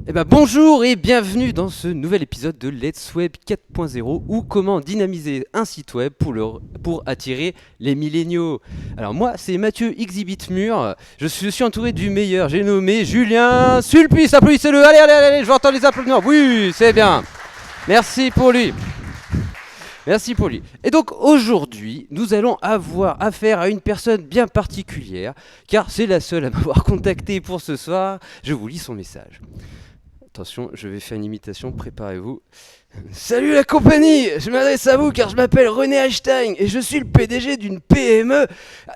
Eh ben bonjour et bienvenue dans ce nouvel épisode de Let's Web 4.0 ou comment dynamiser un site web pour attirer les milléniaux. Alors moi c'est Mathieu Xibitmur, je suis entouré du meilleur, j'ai nommé Julien Sulpice, applaudissez-le, allez, je veux entendre les applaudissements, oui c'est bien, merci pour lui. Merci pour lui. Et donc aujourd'hui, nous allons avoir affaire à une personne bien particulière, car c'est la seule à m'avoir contacté pour ce soir. Je vous lis son message. Attention, je vais faire une imitation, préparez-vous. Salut la compagnie, je m'adresse à vous car je m'appelle René Einstein et je suis le PDG d'une PME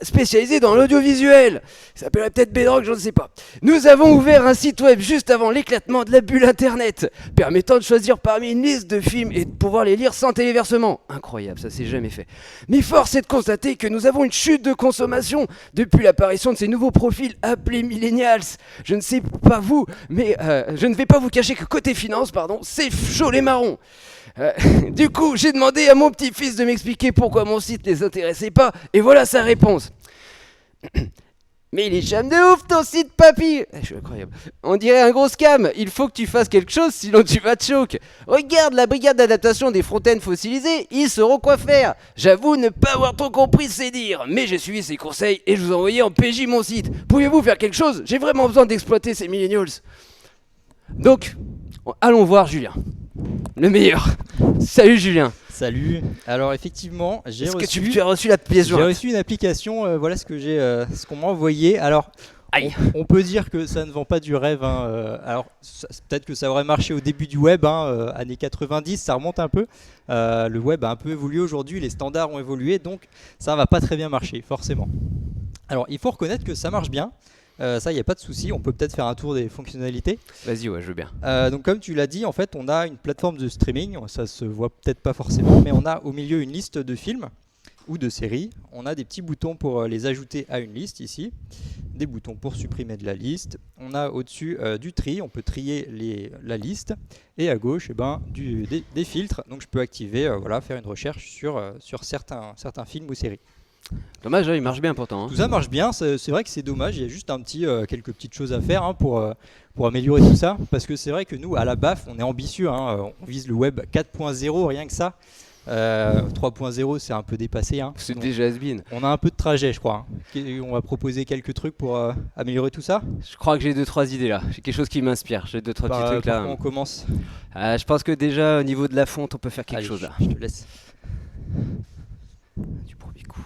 spécialisée dans l'audiovisuel. Ça s'appellerait peut-être Bedrock, je ne sais pas. Nous avons ouvert un site web juste avant l'éclatement de la bulle internet, permettant de choisir parmi une liste de films et de pouvoir les lire sans téléversement. Incroyable, ça s'est jamais fait. Mais force est de constater que nous avons une chute de consommation depuis l'apparition de ces nouveaux profils appelés millennials. Je ne sais pas vous, mais je ne vais pas vous cacher que côté finance, c'est chaud les marrons. Du coup, j'ai demandé à mon petit-fils de m'expliquer pourquoi mon site les intéressait pas, et voilà sa réponse. Mais il est cham de ouf ton site, papy. Je suis incroyable. On dirait un gros scam. Il faut que tu fasses quelque chose, sinon tu vas te choquer. Regarde la brigade d'adaptation des fontaines fossilisées, ils sauront quoi faire. J'avoue ne pas avoir trop compris ses dires, mais j'ai suivi ses conseils et je vous ai envoyé en PJ mon site. Pouvez-vous faire quelque chose? J'ai vraiment besoin d'exploiter ces millennials. Donc, allons voir Julien. Le meilleur. Salut Julien. Salut. Alors effectivement, Est-ce que tu as reçu la pièce j'ai jointe? reçu une application. Voilà ce qu'on m'a envoyé. Alors, Aïe. on peut dire que ça ne vend pas du rêve, hein. Alors, peut-être que ça aurait marché au début du web, hein, années 90, ça remonte un peu. Le web a un peu évolué aujourd'hui, les standards ont évolué, donc ça va pas très bien marcher, forcément. Alors, il faut reconnaître que ça marche bien. Ça, il n'y a pas de souci. On peut peut-être faire un tour des fonctionnalités. Vas-y, ouais, je veux bien. Donc comme tu l'as dit, en fait, on a une plateforme de streaming. Ça se voit peut-être pas forcément, mais on a au milieu une liste de films ou de séries. On a des petits boutons pour les ajouter à une liste ici, des boutons pour supprimer de la liste. On a au-dessus du tri. On peut trier la liste, et à gauche, des filtres. Donc je peux activer, voilà, faire une recherche sur certains films ou séries. Dommage, il marche bien pourtant. Hein. Tout ça marche bien, c'est vrai que c'est dommage, il y a juste quelques petites choses à faire, hein, pour améliorer tout ça, parce que c'est vrai que nous, à la BAF, on est ambitieux, hein, on vise le web 4.0, rien que ça. 3.0, c'est un peu dépassé. Hein, c'est donc, déjà has-been. on a un peu de trajet, je crois. Hein. On va proposer quelques trucs pour améliorer tout ça. Je crois que j'ai 2-3 idées là. J'ai quelque chose qui m'inspire. J'ai 2-3 petits trucs là. On commence. Je pense que déjà au niveau de la fonte, on peut faire quelque Allez, chose là. je te laisse. Du premier coup.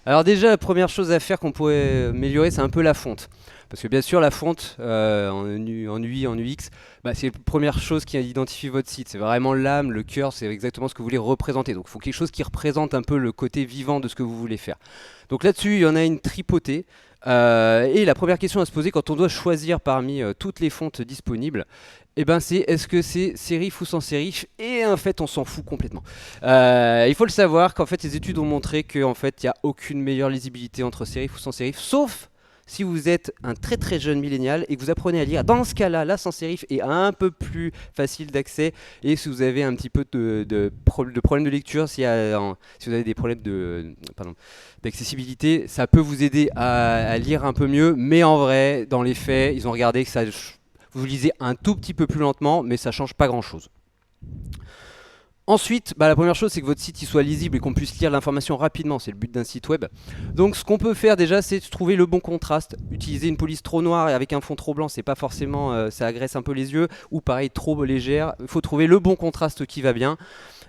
Alors déjà, la première chose à faire qu'on pourrait améliorer, c'est un peu la fonte. Parce que bien sûr, la fonte en UI, en UX, c'est la première chose qui identifie votre site. C'est vraiment l'âme, le cœur, c'est exactement ce que vous voulez représenter. Donc il faut quelque chose qui représente un peu le côté vivant de ce que vous voulez faire. Donc là-dessus, il y en a une tripotée. Et la première question à se poser quand on doit choisir parmi toutes les fontes disponibles, c'est est-ce que c'est serif ou sans serif? Et en fait, on s'en fout complètement. Il faut le savoir qu'en fait, les études ont montré qu'en fait, il n'y a aucune meilleure lisibilité entre serif ou sans serif, sauf si vous êtes un très très jeune millénial et que vous apprenez à lire. Dans ce cas-là, la sans serif est un peu plus facile d'accès. Et si vous avez un petit peu de problème de lecture, si vous avez des problèmes d'accessibilité, ça peut vous aider à lire un peu mieux. Mais en vrai, dans les faits, ils ont regardé que vous lisez un tout petit peu plus lentement, mais ça change pas grand-chose. Ensuite, la première chose, c'est que votre site il soit lisible et qu'on puisse lire l'information rapidement. C'est le but d'un site web. Donc, ce qu'on peut faire déjà, c'est trouver le bon contraste. Utiliser une police trop noire et avec un fond trop blanc, c'est pas forcément, ça agresse un peu les yeux. Ou pareil, trop légère. Il faut trouver le bon contraste qui va bien.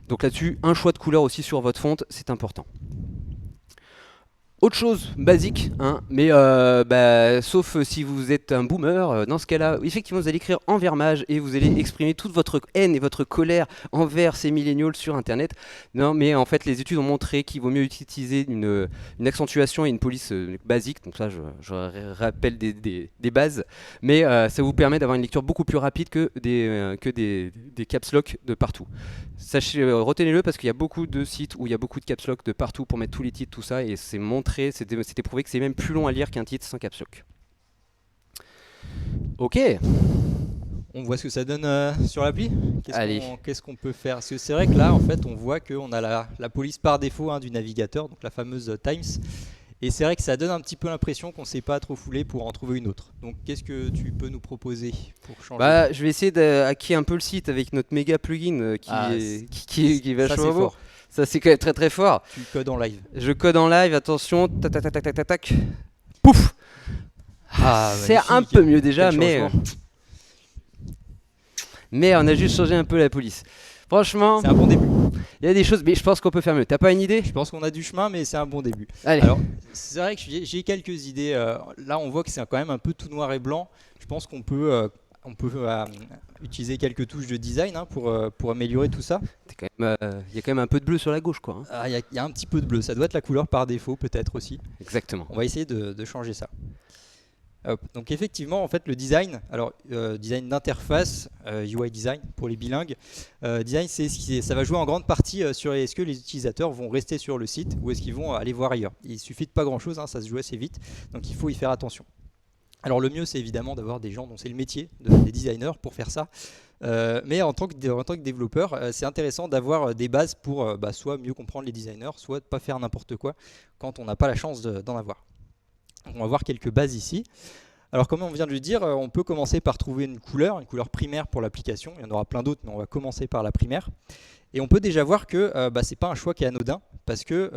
Donc là-dessus, un choix de couleur aussi sur votre fonte, c'est important. Autre chose basique, hein, mais sauf si vous êtes un boomer, dans ce cas-là, effectivement, vous allez écrire en vermage et vous allez exprimer toute votre haine et votre colère envers ces millennials sur Internet. Non, mais en fait, les études ont montré qu'il vaut mieux utiliser une accentuation et une police basique. Donc ça, je rappelle des bases, mais ça vous permet d'avoir une lecture beaucoup plus rapide que des caps lock de partout. Sachez, retenez-le parce qu'il y a beaucoup de sites où il y a beaucoup de caps lock de partout pour mettre tous les titres, tout ça, et c'est montré, c'était prouvé que c'est même plus long à lire qu'un titre sans caps lock. Ok. On voit ce que ça donne sur l'appli. Allez. Qu'est-ce qu'on peut faire? Parce que c'est vrai que là, en fait, on voit qu'on a la police par défaut, hein, du navigateur, donc la fameuse Times. Et c'est vrai que ça donne un petit peu l'impression qu'on ne s'est pas trop foulé pour en trouver une autre. Donc qu'est-ce que tu peux nous proposer pour changer? Bah, je vais essayer d'hacker un peu le site avec notre méga plugin qui est ça vachement c'est beau. fort. Ça, c'est quand même très très fort. Tu codes en live. Je code en live, attention. Tac, tac, tac, tac, tac, tac, tac. Pouf! C'est un magnifique. peu mieux déjà, Quel mais changement. on a juste changé un peu la police. Franchement, C'est un bon début. il y a des choses, mais je pense qu'on peut faire mieux. T'as pas une idée? Je pense qu'on a du chemin, mais c'est un bon début. Allez. Alors, c'est vrai que j'ai quelques idées. Là, on voit que c'est quand même un peu tout noir et blanc. Je pense qu'on peut, utiliser quelques touches de design pour améliorer tout ça. Il y a quand même un peu de bleu sur la gauche, quoi. Hein. Ah, il y a un petit peu de bleu. Ça doit être la couleur par défaut, peut-être aussi. Exactement. On va essayer de changer ça. Hop. Donc effectivement, en fait, le design, alors design d'interface, UI design pour les bilingues, design, ça va jouer en grande partie sur est-ce que les utilisateurs vont rester sur le site ou est-ce qu'ils vont aller voir ailleurs. Il suffit de pas grand-chose, hein, ça se joue assez vite, donc il faut y faire attention. Alors le mieux, c'est évidemment d'avoir des gens dont c'est le métier, des designers pour faire ça. Mais en tant que développeur, c'est intéressant d'avoir des bases pour soit mieux comprendre les designers, soit de pas faire n'importe quoi quand on n'a pas la chance d'en avoir. Donc on va voir quelques bases ici. Alors comme on vient de le dire, on peut commencer par trouver une couleur primaire pour l'application. Il y en aura plein d'autres, mais on va commencer par la primaire. Et on peut déjà voir que ce n'est pas un choix qui est anodin, parce que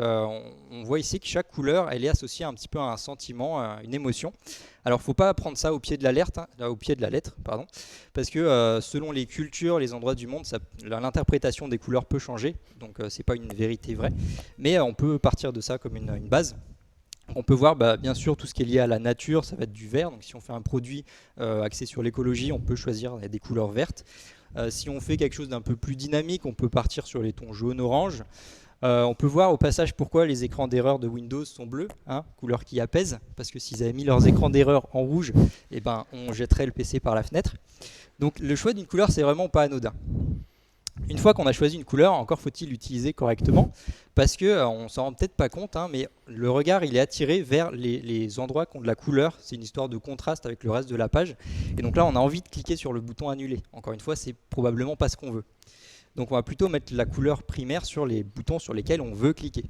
on voit ici que chaque couleur, elle est associée un petit peu à un sentiment, à une émotion. Alors il ne faut pas prendre ça au pied de la lettre, parce que selon les cultures, les endroits du monde, l'interprétation des couleurs peut changer. Donc ce n'est pas une vérité vraie, mais on peut partir de ça comme une base. On peut voir bien sûr tout ce qui est lié à la nature, ça va être du vert. Donc si on fait un produit axé sur l'écologie, on peut choisir des couleurs vertes. Si on fait quelque chose d'un peu plus dynamique, on peut partir sur les tons jaune-orange. On peut voir au passage pourquoi les écrans d'erreur de Windows sont bleus, couleur qui apaise, parce que s'ils avaient mis leurs écrans d'erreur en rouge, on jetterait le PC par la fenêtre. Donc le choix d'une couleur, c'est vraiment pas anodin. Une fois qu'on a choisi une couleur, encore faut-il l'utiliser correctement, parce qu'on s'en rend peut-être pas compte, mais le regard il est attiré vers les endroits qui ont de la couleur. C'est une histoire de contraste avec le reste de la page. Et donc là, on a envie de cliquer sur le bouton annuler. Encore une fois, c'est probablement pas ce qu'on veut. Donc on va plutôt mettre la couleur primaire sur les boutons sur lesquels on veut cliquer.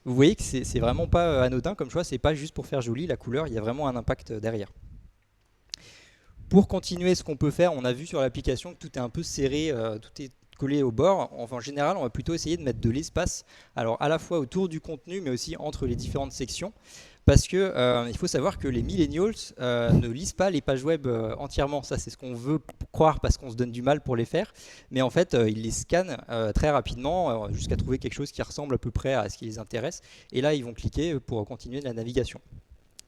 Vous voyez que c'est vraiment pas anodin comme choix, c'est pas juste pour faire joli la couleur, il y a vraiment un impact derrière. Pour continuer, ce qu'on peut faire, on a vu sur l'application que tout est un peu serré, tout est collé au bord. En général, on va plutôt essayer de mettre de l'espace, alors à la fois autour du contenu, mais aussi entre les différentes sections, parce que il faut savoir que les millennials ne lisent pas les pages web entièrement. Ça, c'est ce qu'on veut croire parce qu'on se donne du mal pour les faire, mais en fait, ils les scannent très rapidement jusqu'à trouver quelque chose qui ressemble à peu près à ce qui les intéresse, et là, ils vont cliquer pour continuer la navigation.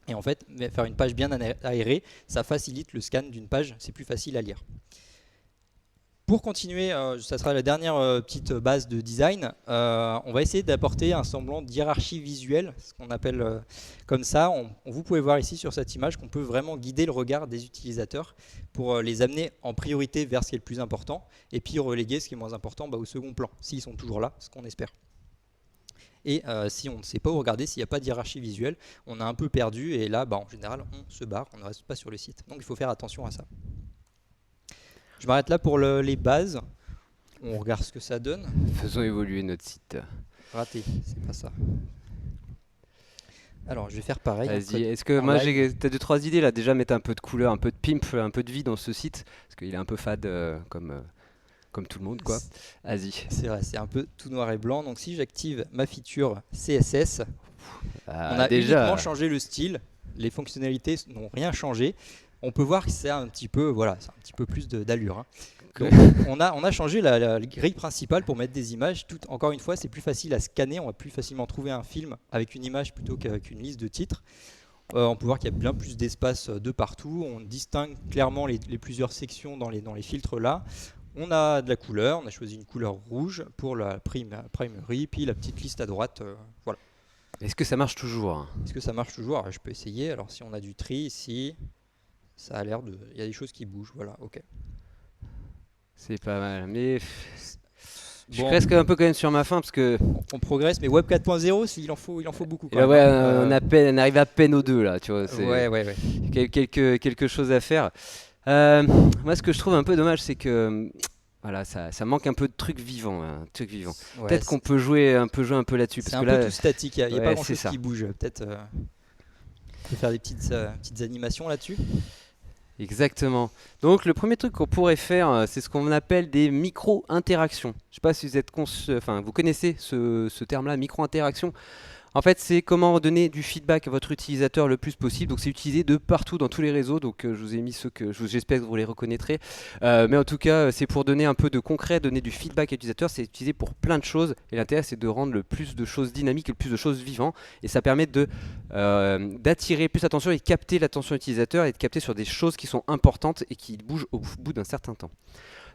Et en fait, faire une page bien aérée, ça facilite le scan d'une page, c'est plus facile à lire. Pour continuer, ça sera la dernière petite base de design. On va essayer d'apporter un semblant de hiérarchie visuelle, ce qu'on appelle comme ça. Vous pouvez voir ici sur cette image qu'on peut vraiment guider le regard des utilisateurs pour les amener en priorité vers ce qui est le plus important et puis reléguer ce qui est moins important au second plan, s'ils sont toujours là, ce qu'on espère. Et si on ne sait pas où regarder, s'il n'y a pas de hiérarchie visuelle, on a un peu perdu et là, en général, on se barre, on ne reste pas sur le site. Donc il faut faire attention à ça. Je m'arrête là pour les bases. On regarde ce que ça donne. Faisons évoluer notre site. Raté, c'est pas ça. Alors, je vais faire pareil. Vas-y, est-ce que moi t'as 2-3 idées là? Déjà mettre un peu de couleur, un peu de pimp, un peu de vie dans ce site, parce qu'il est un peu fade comme tout le monde, quoi. Vas-y. C'est vrai, c'est un peu tout noir et blanc. Donc si j'active ma feature CSS, on a uniquement changé le style. Les fonctionnalités n'ont rien changé. On peut voir que c'est un petit peu, c'est un petit peu plus d'allure. Donc, on a changé la grille principale pour mettre des images. Encore une fois, c'est plus facile à scanner. On va plus facilement trouver un film avec une image plutôt qu'avec une liste de titres. On peut voir qu'il y a bien plus d'espace de partout. On distingue clairement les plusieurs sections dans les filtres là. On a de la couleur. On a choisi une couleur rouge pour la primary, puis la petite liste à droite. Voilà. Est-ce que ça marche toujours? Est-ce que ça marche toujours? Alors, je peux essayer. Alors, si on a du tri ici, ça a l'air de... Il y a des choses qui bougent. Voilà, ok. C'est pas mal, mais je suis presque un peu quand même sur ma faim parce que on progresse, mais Web 4.0, il en faut beaucoup. Quand même. On arrive à peine aux deux là, tu vois. Ouais. Quelque chose à faire. Moi, ce que je trouve un peu dommage, c'est que Voilà, ça manque un peu de trucs vivants, hein, trucs vivants. Ouais, Peut-être qu'on peut jouer un peu là-dessus, c'est parce un que peu là, tout statique, il n'y a pas ouais, c'est grand-chose ça. qui bouge. Peut-être on peut faire des petites animations là-dessus. Exactement. Donc le premier truc qu'on pourrait faire, c'est ce qu'on appelle des micro-interactions. Je sais pas si vous êtes enfin, vous connaissez ce terme-là, micro-interaction. En fait, c'est comment donner du feedback à votre utilisateur le plus possible. Donc, c'est utilisé de partout dans tous les réseaux. Donc, je vous ai mis ceux que j'espère que vous les reconnaîtrez. Mais en tout cas, c'est pour donner un peu de concret, donner du feedback à l'utilisateur. C'est utilisé pour plein de choses. Et l'intérêt, c'est de rendre le plus de choses dynamiques et le plus de choses vivantes. Et ça permet d'attirer plus l'attention et de capter l'attention de l'utilisateur et de capter sur des choses qui sont importantes et qui bougent au bout d'un certain temps.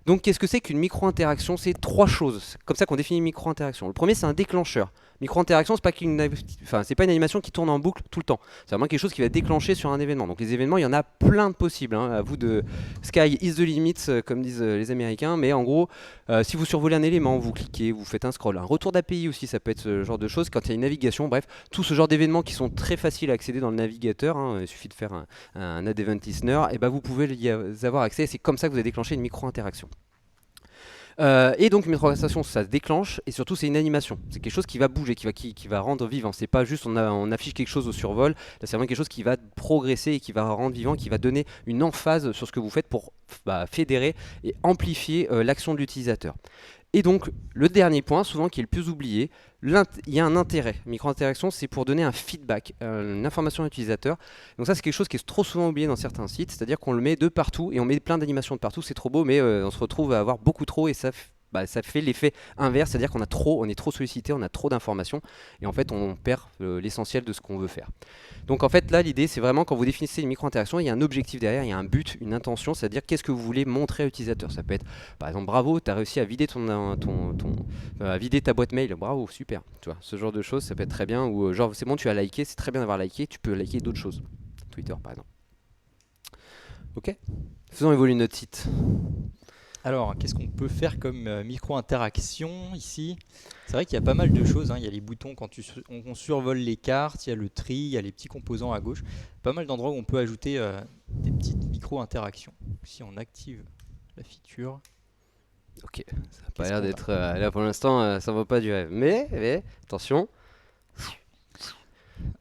Donc, qu'est-ce que c'est qu'une micro-interaction? C'est trois choses. C'est comme ça qu'on définit une micro-interaction. Le premier, c'est un déclencheur. Micro-interaction, c'est pas une animation qui tourne en boucle tout le temps. C'est vraiment quelque chose qui va déclencher sur un événement. Donc, les événements, il y en a plein de possibles, hein. À vous de sky is the limit, comme disent les Américains. Mais en gros, si vous survolez un élément, vous cliquez, vous faites un scroll, un retour d'API aussi, ça peut être ce genre de choses. Quand il y a une navigation, bref, tout ce genre d'événements qui sont très faciles à accéder dans le navigateur, hein. Il suffit de faire un add event listener, et ben vous pouvez y avoir accès. C'est comme ça que vous allez déclencher une micro-interaction. Et donc une micro-interaction, ça se déclenche et surtout c'est une animation. C'est quelque chose qui va bouger, qui va rendre vivant. C'est pas juste on affiche quelque chose au survol. Là, c'est vraiment quelque chose qui va progresser et qui va rendre vivant, qui va donner une emphase sur ce que vous faites pour fédérer et amplifier l'action de l'utilisateur. Et donc, le dernier point, souvent qui est le plus oublié, il y a un intérêt. Micro-interaction, c'est pour donner un feedback, une information à l'utilisateur. Donc ça, c'est quelque chose qui est trop souvent oublié dans certains sites, c'est-à-dire qu'on le met de partout et on met plein d'animations de partout, c'est trop beau, mais on se retrouve à avoir beaucoup trop et ça fait l'effet inverse, c'est-à-dire on est trop sollicité, on a trop d'informations et en fait on perd l'essentiel de ce qu'on veut faire. Donc en fait là l'idée c'est vraiment quand vous définissez une micro-interaction, il y a un objectif derrière, il y a un but, une intention, c'est-à-dire qu'est-ce que vous voulez montrer à l'utilisateur. Ça peut être par exemple bravo, tu as réussi à vider à vider ta boîte mail, bravo, super. Tu vois, ce genre de choses ça peut être très bien, ou genre c'est bon tu as liké, c'est très bien d'avoir liké, tu peux liker d'autres choses. Twitter par exemple. Ok. Faisons évoluer notre site. Alors, qu'est-ce qu'on peut faire comme micro-interaction ici? C'est vrai qu'il y a pas mal de choses, hein. Il y a les boutons quand on survole les cartes, il y a le tri, il y a les petits composants à gauche. Pas mal d'endroits où on peut ajouter des petites micro-interactions. Si on active la feature, Ok, ça n'a pas qu'est-ce l'air qu'on a? d'être. Là pour l'instant, ça ne va pas du rêve. Mais, attention,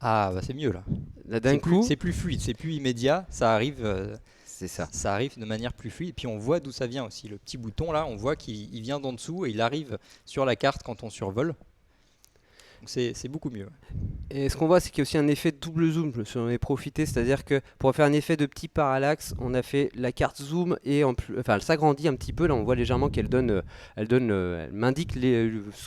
Ah, bah c'est mieux là. là d'un coup, C'est plus fluide, c'est plus immédiat, ça arrive, c'est ça. ça arrive de manière plus fluide. Et puis on voit d'où ça vient aussi. Le petit bouton là, on voit qu'il vient d'en dessous et il arrive sur la carte quand on survole. Donc c'est beaucoup mieux. Et ce qu'on voit, c'est qu'il y a aussi un effet de double zoom. Je me suis en ai profité, c'est-à-dire que pour faire un effet de petit parallaxe, on a fait la carte zoom et enfin, elle s'agrandit un petit peu. Là, on voit légèrement qu'elle elle m'indique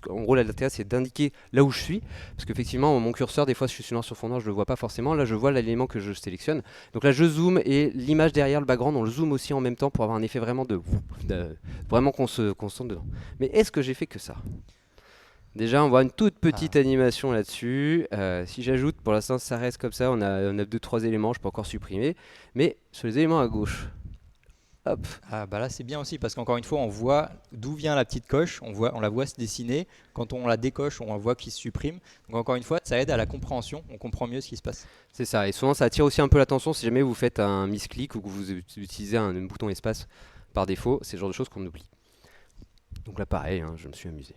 en gros, l'intérêt, c'est d'indiquer là où je suis, parce qu'effectivement, mon curseur, des fois, si je suis sur fond noir, je le vois pas forcément. Là, je vois l'élément que je sélectionne. Donc là, je zoome et l'image derrière le background, on le zoome aussi en même temps pour avoir un effet vraiment vraiment qu'on se sente dedans. Mais est-ce que j'ai fait que ça? Déjà, on voit une toute petite animation là-dessus. Si j'ajoute, pour l'instant, ça reste comme ça. On a 2-3 éléments, je peux encore supprimer. Mais sur les éléments à gauche, hop, Ah bah là c'est bien aussi parce qu'encore une fois on voit d'où vient la petite coche, on la voit se dessiner, quand on la décoche on voit qu'il se supprime, donc encore une fois ça aide à la compréhension, on comprend mieux ce qui se passe. c'est ça. Et souvent, ça attire aussi un peu l'attention si jamais vous faites un misclick ou que vous utilisez un bouton espace par défaut. C'est le genre de choses qu'on oublie. Donc là, pareil, hein, je me suis amusé.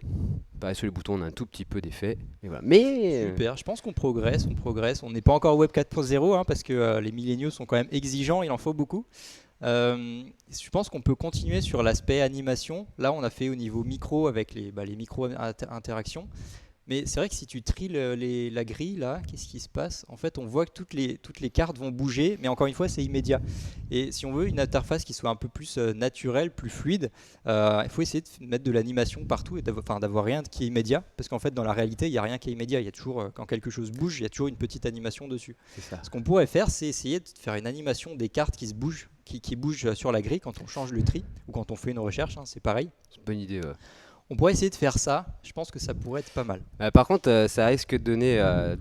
Pareil, sur les boutons, on a un tout petit peu d'effet. Mais voilà. Mais Super, je pense qu'on progresse, on n'est pas encore Web 4.0 hein, parce que les milléniaux sont quand même exigeants, il en faut beaucoup. Je pense qu'on peut continuer sur l'aspect animation. Là, on a fait au niveau micro avec les micro-interactions. Mais c'est vrai que si tu tries la grille, là, qu'est-ce qui se passe? En fait, on voit que toutes les cartes vont bouger, mais encore une fois, c'est immédiat. Et si on veut une interface qui soit un peu plus naturelle, plus fluide, il faut essayer de mettre de l'animation partout et d'avoir rien qui est immédiat. Parce qu'en fait, dans la réalité, il n'y a rien qui est immédiat. Il y a toujours, quand quelque chose bouge, il y a toujours une petite animation dessus. c'est ça. Ce qu'on pourrait faire, c'est essayer de faire une animation des cartes qui se bougent, qui bougent sur la grille quand on change le tri ou quand on fait une recherche, hein, c'est pareil. C'est une bonne idée. Ouais. On pourrait essayer de faire ça, je pense que ça pourrait être pas mal. Par contre, ça risque de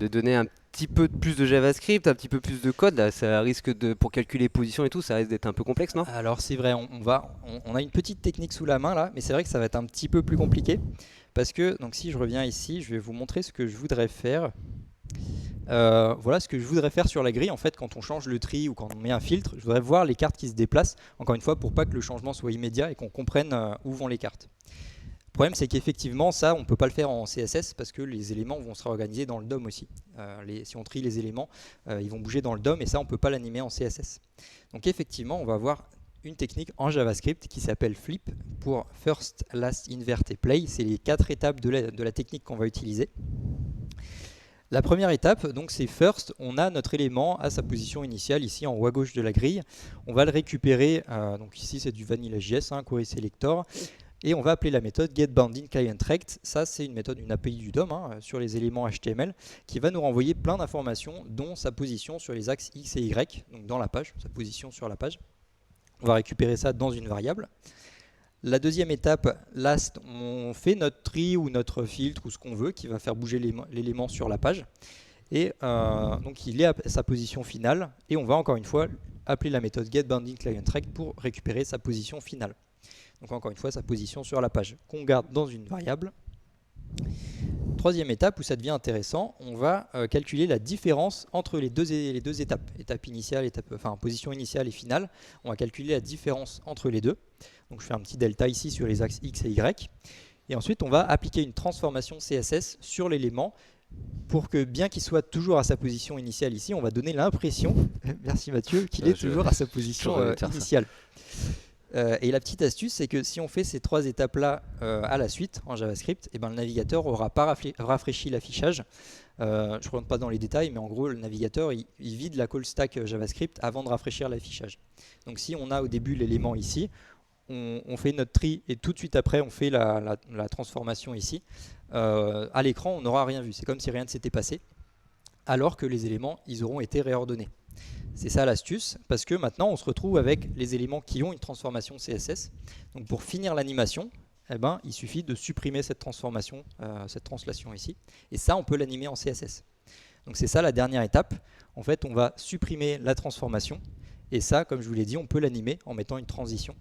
donner un petit peu plus de JavaScript, un petit peu plus de code. Là, ça risque pour calculer les positions et tout, ça risque d'être un peu complexe, non? Alors c'est vrai, on a une petite technique sous la main là, mais c'est vrai que ça va être un petit peu plus compliqué. Parce que, donc si je reviens ici, je vais vous montrer ce que je voudrais faire. Voilà ce que je voudrais faire sur la grille. En fait, quand on change le tri ou quand on met un filtre, je voudrais voir les cartes qui se déplacent, encore une fois, pour pas que le changement soit immédiat et qu'on comprenne où vont les cartes. Le problème, c'est qu'effectivement, ça, on ne peut pas le faire en CSS parce que les éléments vont se réorganiser dans le DOM aussi. Si on trie les éléments, ils vont bouger dans le DOM et ça, on ne peut pas l'animer en CSS. Donc effectivement, on va avoir une technique en JavaScript qui s'appelle Flip pour First, Last, Invert et Play. C'est les 4 étapes de la technique qu'on va utiliser. La première étape, donc c'est first, on a notre élément à sa position initiale ici en haut à gauche de la grille. On va le récupérer, donc ici c'est du Vanilla.js, query selector, et on va appeler la méthode getBoundingClientRect. Ça c'est une méthode, une API du DOM sur les éléments HTML qui va nous renvoyer plein d'informations dont sa position sur les axes X et Y, donc dans la page, sa position sur la page. On va récupérer ça dans une variable. La deuxième étape, last, on fait notre tri ou notre filtre ou ce qu'on veut qui va faire bouger l'élément sur la page. Et donc il est à sa position finale et on va encore une fois appeler la méthode getBoundingClientRect pour récupérer sa position finale. Donc encore une fois sa position sur la page qu'on garde dans une variable. Troisième étape où ça devient intéressant, on va calculer la différence entre les deux étapes, étape initiale, position initiale et finale. On va calculer la différence entre les deux. Donc je fais un petit delta ici sur les axes X et Y. Et ensuite on va appliquer une transformation CSS sur l'élément pour que bien qu'il soit toujours à sa position initiale ici, on va donner l'impression, merci Mathieu, qu'il est toujours à sa position initiale. Et la petite astuce, c'est que si on fait ces 3 étapes-là à la suite en JavaScript, le navigateur n'aura pas rafraîchi l'affichage. Je ne rentre pas dans les détails, mais en gros, le navigateur il vide la call stack JavaScript avant de rafraîchir l'affichage. Donc si on a au début l'élément ici, on fait notre tri et tout de suite après, on fait la transformation ici. À l'écran, on n'aura rien vu. C'est comme si rien ne s'était passé, alors que les éléments, ils auront été réordonnés. C'est ça l'astuce, parce que maintenant on se retrouve avec les éléments qui ont une transformation CSS. Donc pour finir l'animation, il suffit de supprimer cette transformation, cette translation ici. Et ça, on peut l'animer en CSS. Donc c'est ça la dernière étape. En fait, on va supprimer la transformation. Et ça, comme je vous l'ai dit, on peut l'animer en mettant une transition.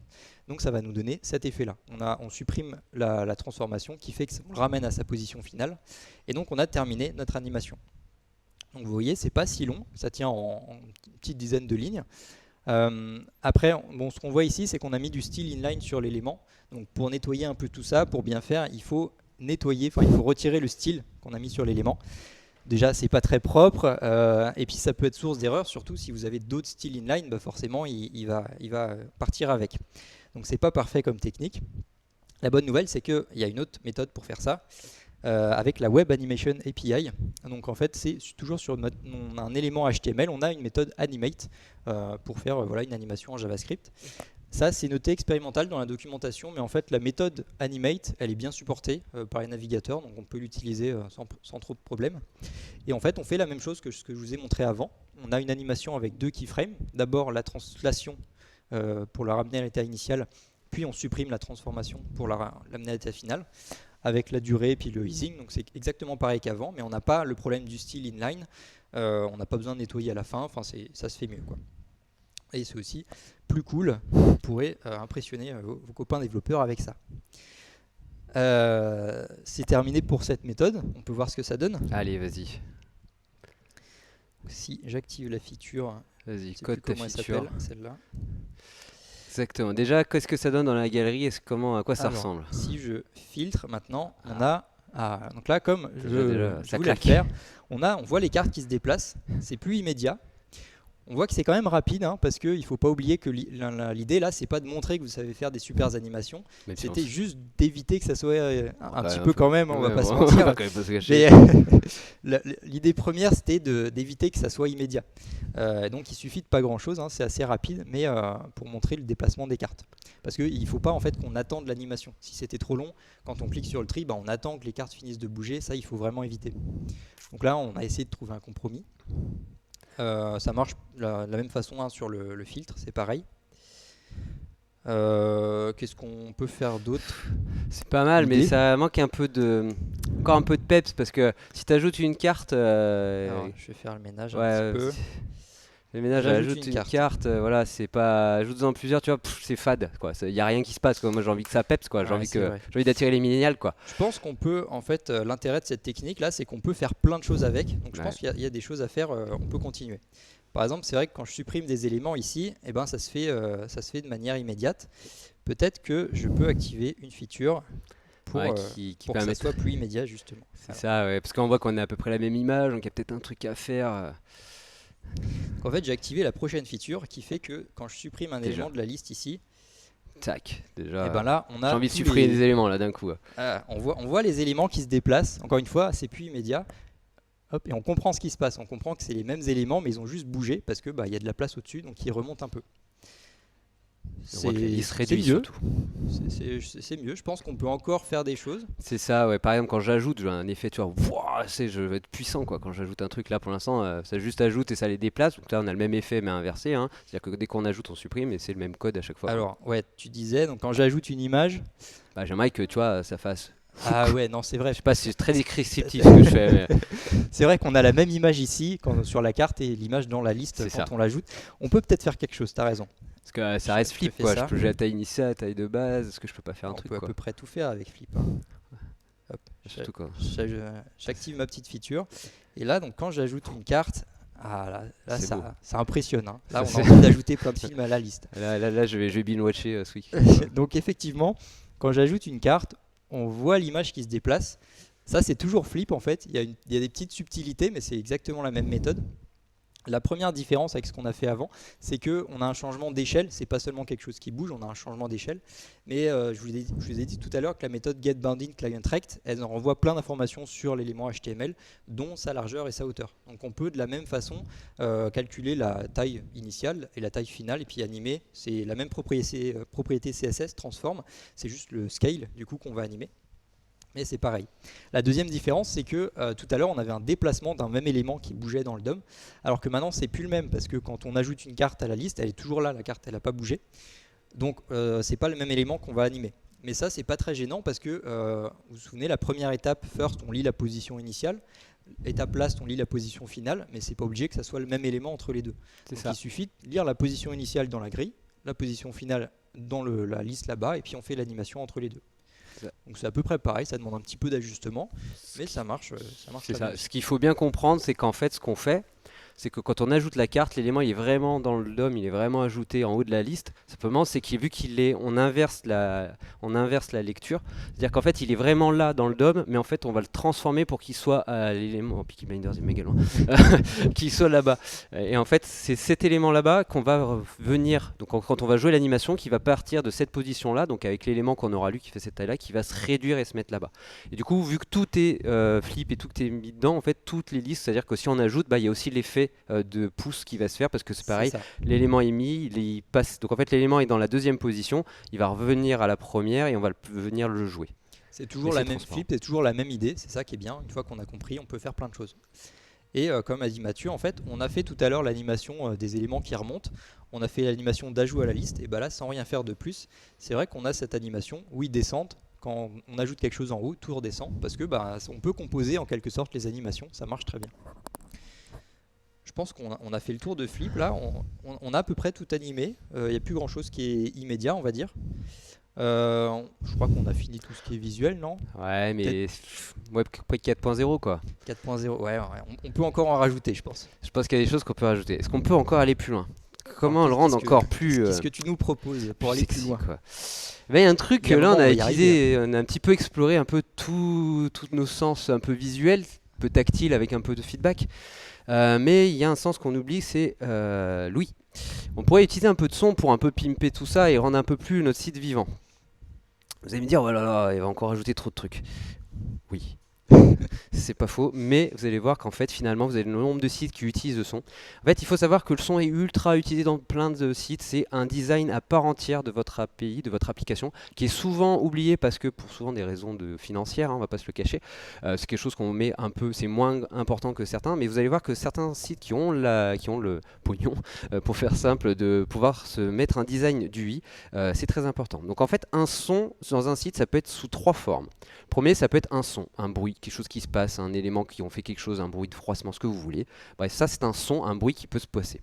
Donc ça va nous donner cet effet-là. On supprime la transformation qui fait qu'on le ramène à sa position finale. Et donc on a terminé notre animation. Donc vous voyez, c'est pas si long, ça tient en une petite dizaine de lignes. Après, ce qu'on voit ici, c'est qu'on a mis du style inline sur l'élément. Donc pour nettoyer un peu tout ça, pour bien faire, il faut nettoyer, il faut retirer le style qu'on a mis sur l'élément. Déjà, c'est pas très propre, et puis ça peut être source d'erreur, surtout si vous avez d'autres styles inline, forcément il va partir avec. Donc c'est pas parfait comme technique. La bonne nouvelle, c'est qu'il y a une autre méthode pour faire ça. Avec la Web Animation API. Donc en fait, c'est toujours sur on a un élément HTML, on a une méthode animate pour faire une animation en JavaScript. Ça, c'est noté expérimental dans la documentation, mais en fait, la méthode animate, elle est bien supportée par les navigateurs, donc on peut l'utiliser sans trop de problèmes. Et en fait, on fait la même chose que ce que je vous ai montré avant. On a une animation avec 2 keyframes. D'abord, la translation pour la ramener à l'état initial, puis on supprime la transformation pour l'amener à l'état final, avec la durée et puis le easing. Donc c'est exactement pareil qu'avant, mais on n'a pas le problème du style inline. On n'a pas besoin de nettoyer à la fin, ça se fait mieux, quoi. Et c'est aussi plus cool, vous pourrez impressionner vos copains développeurs avec ça. C'est terminé pour cette méthode, on peut voir ce que ça donne. Allez, vas-y. Si j'active la feature, vas-y, code ta feature, celle-là. Exactement. Déjà, qu'est-ce que ça donne dans la galerie et à quoi ça ressemble? Si je filtre maintenant, on a donc là, comme je voulais le faire, on voit les cartes qui se déplacent. C'est plus immédiat. On voit que c'est quand même rapide, parce qu'il ne faut pas oublier que l'idée là, c'est pas de montrer que vous savez faire des super animations. C'était juste d'éviter que ça soit un petit peu quand même, on va pas se mentir. L'idée première, c'était d'éviter que ça soit immédiat. Donc il suffit de pas grand chose, c'est assez rapide, mais pour montrer le déplacement des cartes. Parce qu'il ne faut pas en fait qu'on attende l'animation. Si c'était trop long, quand on clique sur le tri, on attend que les cartes finissent de bouger. Ça, il faut vraiment éviter. Donc là, on a essayé de trouver un compromis. Ça marche de la même façon sur le filtre, c'est pareil. Qu'est-ce qu'on peut faire d'autre? C'est pas mal, mais ça manque encore un peu de peps, parce que si tu ajoutes une carte... Alors, je vais faire le ménage un petit peu. Les ménages J'ajoute ajoutent une une carte. carte, voilà, c'est pas. Ajoute-en plusieurs, tu vois, c'est fade, quoi. Il y a rien qui se passe, quoi. Moi, j'ai envie que ça peps, quoi. Ouais, c'est vrai. J'ai envie d'attirer les millénials, quoi. Je pense qu'on peut, en fait, l'intérêt de cette technique-là, c'est qu'on peut faire plein de choses avec. Donc je Ouais. pense qu'il y a des choses à faire, on peut continuer. Par exemple, c'est vrai que quand je supprime des éléments ici, eh ben, ça se fait de manière immédiate. Peut-être que je peux activer une feature Ouais, qui pour que ça permet. soit plus immédiat, justement. C'est Alors, ça, ouais. Parce qu'on voit qu'on a à peu près la même image, donc il y a peut-être un truc à faire. donc en fait, j'ai activé la prochaine feature qui fait que quand je supprime un Déjà. élément de la liste ici, Tac, déjà. et ben là, on J'ai a envie de tous supprimer les- des éléments, là, d'un coup. on voit les éléments qui se déplacent. Encore une fois, c'est plus immédiat. Hop, et on comprend ce qui se passe. On comprend que c'est les mêmes éléments, mais ils ont juste bougé parce que il y a de la place au-dessus, donc ils remontent un peu. On voit qu'il se C'est réduit, mieux. surtout. C'est mieux. Je pense qu'on peut encore faire des choses. C'est ça, ouais. Par exemple, quand j'ajoute, j'ai un effet, tu vois, wouah, je vais être puissant, quoi. Quand j'ajoute un truc, là, pour l'instant, ça juste ajoute et ça les déplace. Donc là, on a le même effet, mais inversé, hein. C'est-à-dire que dès qu'on ajoute, on supprime et c'est le même code à chaque fois, quoi. Alors, ouais, tu disais, donc quand j'ajoute une image. Bah, j'aimerais que, tu vois, ça fasse. Ah ouais, non, c'est vrai. Je sais pas si c'est très descriptif ce que je fais, mais C'est vrai qu'on a la même image ici sur la carte et l'image dans la liste C'est quand ça. on l'ajoute. On peut peut-être faire quelque chose, t'as raison. parce que ça reste Je flip, fais quoi. ça. Je peux jouer la taille initiale, la taille de base. Est-ce que je peux pas faire un On truc, peut à quoi. peu près tout faire avec Flip, hein. Hop, Surtout, quoi. j'active ma petite feature. Et là, donc quand j'ajoute une carte, là C'est beau. ça impressionne, hein. Là, Ça, on a c'est- envie d'ajouter plein de films à la liste. Là, je vais binge-watcher ce week. Donc effectivement, quand j'ajoute une carte, on voit l'image qui se déplace. Ça, c'est toujours Flip en fait. Il y a des petites subtilités, mais c'est exactement la même méthode. La première différence avec ce qu'on a fait avant, c'est qu'on a un changement d'échelle. C'est pas seulement quelque chose qui bouge, on a un changement d'échelle. Mais je vous ai dit tout à l'heure que la méthode getBoundingClientRect, elle en renvoie plein d'informations sur l'élément HTML, dont sa largeur et sa hauteur. Donc on peut de la même façon calculer la taille initiale et la taille finale, et puis animer. C'est la même propriété CSS, transform. C'est juste le scale du coup qu'on va animer. Mais c'est pareil. La deuxième différence, c'est que tout à l'heure, on avait un déplacement d'un même élément qui bougeait dans le DOM, alors que maintenant, c'est plus le même, parce que quand on ajoute une carte à la liste, elle est toujours là, la carte, elle n'a pas bougé. Donc, c'est pas le même élément qu'on va animer. Mais ça, c'est pas très gênant, parce que, vous vous souvenez, la première étape, first, on lit la position initiale, étape last, on lit la position finale, mais c'est pas obligé que ça soit le même élément entre les deux. C'est Donc, ça. il suffit de lire la position initiale dans la grille, la position finale dans la liste là-bas, et puis on fait l'animation entre les deux. Donc c'est à peu près pareil, ça demande un petit peu d'ajustement, mais ça marche C'est très ça. bien. Ce qu'il faut bien comprendre, c'est qu'en fait, ce qu'on fait, c'est que quand on ajoute la carte, l'élément il est vraiment dans le DOM, il est vraiment ajouté en haut de la liste. Simplement, c'est qu'il vu qu'il est, on inverse la lecture. C'est-à-dire qu'en fait, il est vraiment là dans le DOM, mais en fait, on va le transformer pour qu'il soit à l'élément. Oh, Peaky Blinders est méga loin. Qu'il soit là-bas. Et en fait, c'est cet élément là-bas qu'on va venir. Donc, quand on va jouer l'animation, qui va partir de cette position-là, donc avec l'élément qu'on aura lu qui fait cette taille-là, qui va se réduire et se mettre là-bas. Et du coup, vu que tout est flip et tout est mis dedans, en fait, toutes les listes, c'est-à-dire que si on ajoute, il y a aussi l'effet de pouce qui va se faire parce que c'est pareil, ça. l'élément est mis, il passe. Donc en fait, l'élément est dans la deuxième position, il va revenir à la première et on va venir le jouer. C'est toujours Et la c'est même transparent. flip, c'est toujours la même idée, c'est ça qui est bien. Une fois qu'on a compris, on peut faire plein de choses. Et comme a dit Mathieu, en fait, on a fait tout à l'heure l'animation des éléments qui remontent. On a fait l'animation d'ajout à la liste. Et là, sans rien faire de plus, c'est vrai qu'on a cette animation où ils descendent. Quand on ajoute quelque chose en haut, tout redescend. Parce que on peut composer en quelque sorte les animations. Ça marche très bien. Je pense qu'on a fait le tour de Flip. Là, on a à peu près tout animé. Il n'y a plus grand chose qui est immédiat, on va dire. Je crois qu'on a fini tout ce qui est visuel, non? Ouais, mais Web 4.0 quoi. 4.0, ouais, on peut encore en rajouter, je pense. Je pense qu'il y a des choses qu'on peut rajouter. Est-ce qu'on peut encore aller plus loin? Comment le rendre Qu'est-ce que- encore plus Qu'est-ce que tu nous proposes pour aller plus sexy, loin? quoi. Il y a un truc, Il y a un là on moment, a on va y utilisé, on a un petit peu exploré un peu tous nos sens un peu visuels, un peu tactile avec un peu de feedback. Mais il y a un sens qu'on oublie, c'est l'ouïe. On pourrait utiliser un peu de son pour un peu pimper tout ça et rendre un peu plus notre site vivant. Vous allez me dire, oh là là, il va encore ajouter trop de trucs. Oui, c'est pas faux, mais vous allez voir qu'en fait, finalement, vous avez le nombre de sites qui utilisent le son. En fait, il faut savoir que le son est ultra utilisé dans plein de sites. C'est un design à part entière de votre API, de votre application, qui est souvent oublié parce que pour souvent des raisons financières, hein, on va pas se le cacher. C'est quelque chose qu'on met un peu, c'est moins important que certains, mais vous allez voir que certains sites qui ont le pognon, pour faire simple, de pouvoir se mettre un design d'UI, c'est très important. Donc en fait, un son dans un site, ça peut être sous trois formes. Le premier, ça peut être un son, un bruit. quelque chose qui se passe, un élément qui ont fait quelque chose, un bruit de froissement, ce que vous voulez. Bref, ça c'est un son, un bruit qui peut se passer.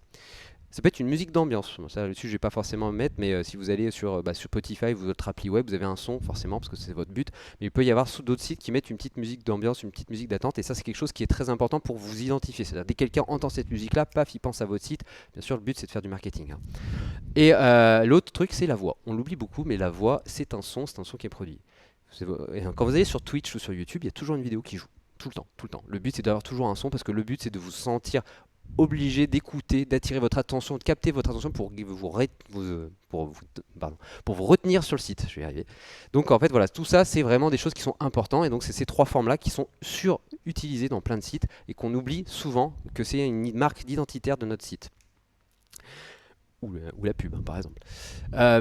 Ça peut être une musique d'ambiance. Bon, ça, là-dessus, je vais pas forcément me mettre, mais si vous allez sur Spotify ou votre appli web, vous avez un son, forcément, parce que c'est votre but. Mais il peut y avoir d'autres sites qui mettent une petite musique d'ambiance, une petite musique d'attente, et ça, c'est quelque chose qui est très important pour vous identifier. C'est-à-dire, dès que quelqu'un entend cette musique-là, paf, il pense à votre site. Bien sûr, le but, c'est de faire du marketing, hein. Et l'autre truc, c'est la voix. On l'oublie beaucoup, mais la voix, c'est un son qui est produit. Quand vous allez sur Twitch ou sur YouTube, il y a toujours une vidéo qui joue. Tout le temps, tout le temps. Le but, c'est d'avoir toujours un son, parce que le but, c'est de vous sentir obligé d'écouter, d'attirer votre attention, de capter votre attention pour vous retenir sur le site. Je vais y arriver. Donc en fait voilà, tout ça c'est vraiment des choses qui sont importantes et donc c'est ces trois formes-là qui sont surutilisées dans plein de sites et qu'on oublie souvent que c'est une marque identitaire de notre site. Ou la pub, hein, par exemple.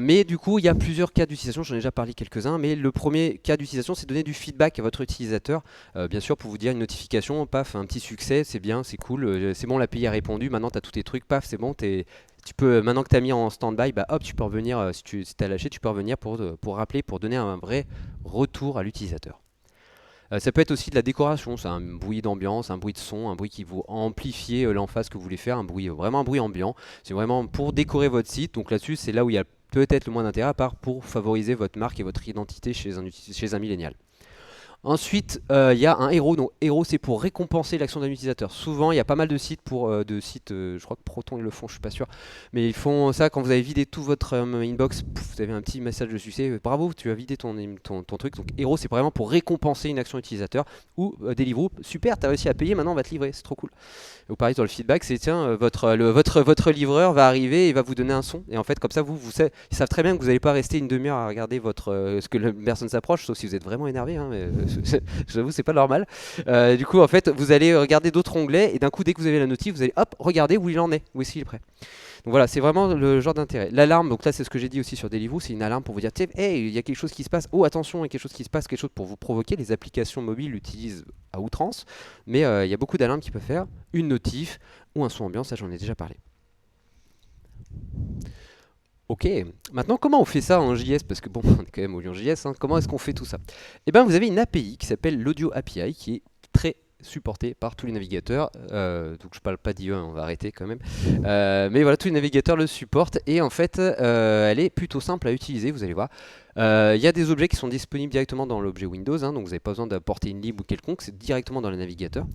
Mais du coup, il y a plusieurs cas d'utilisation, j'en ai déjà parlé quelques-uns, mais le premier cas d'utilisation, c'est donner du feedback à votre utilisateur, bien sûr, pour vous dire une notification, paf, un petit succès, c'est bien, c'est cool, c'est bon, l'API a répondu, maintenant tu as tous tes trucs, paf, c'est bon, tu peux, maintenant que tu as mis en stand-by, bah, hop, tu peux revenir, si tu as lâché, tu peux revenir pour rappeler, pour donner un vrai retour à l'utilisateur. Ça peut être aussi de la décoration, c'est un bruit d'ambiance, un bruit de son, un bruit qui vous amplifie l'emphase que vous voulez faire, un bruit, vraiment un bruit ambiant. C'est vraiment pour décorer votre site. Donc là-dessus, c'est là où il y a peut-être le moins d'intérêt, à part pour favoriser votre marque et votre identité chez un millénial. Ensuite, il y a un héros. Donc, héros, c'est pour récompenser l'action d'un utilisateur. Souvent, il y a pas mal de sites je crois que Proton ils le font, je suis pas sûr, mais ils font ça quand vous avez vidé tout votre inbox. Pouf, vous avez un petit message de succès. Bravo, tu as vidé ton truc. Donc, héros, c'est vraiment pour récompenser une action utilisateur ou Deliveroo. Super, tu as réussi à payer. Maintenant, on va te livrer. C'est trop cool. Ou pareil dans le feedback, c'est tiens, votre livreur va arriver et va vous donner un son. Et en fait, comme ça, ils savent très bien que vous n'allez pas rester une demi-heure à regarder ce que la personne s'approche, sauf si vous êtes vraiment énervé, hein, mais, j'avoue, c'est pas normal. Du coup, en fait, vous allez regarder d'autres onglets et d'un coup, dès que vous avez la notif, vous allez hop, regarder où il en est, où est-ce qu'il est prêt. Donc voilà, c'est vraiment le genre d'intérêt. L'alarme, donc là, c'est ce que j'ai dit aussi sur Deliveroo, c'est une alarme pour vous dire, hey, il y a quelque chose qui se passe. Oh, attention, il y a quelque chose qui se passe, quelque chose pour vous provoquer. Les applications mobiles l'utilisent à outrance, mais il y a beaucoup d'alarmes qui peuvent faire une notif ou un son ambiant, ça j'en ai déjà parlé. Ok, maintenant comment on fait ça en JS? Parce que bon, on est quand même au Lyon JS, hein. Comment est-ce qu'on fait tout ça? Eh bien, vous avez une API qui s'appelle l'Audio API qui est très supportée par tous les navigateurs. Donc je parle pas d'IE, on va arrêter quand même. Mais voilà, tous les navigateurs le supportent et en fait, elle est plutôt simple à utiliser, vous allez voir. Il y a des objets qui sont disponibles directement dans l'objet Windows, hein, donc vous n'avez pas besoin d'apporter une lib ou quelconque, c'est directement dans le navigateur.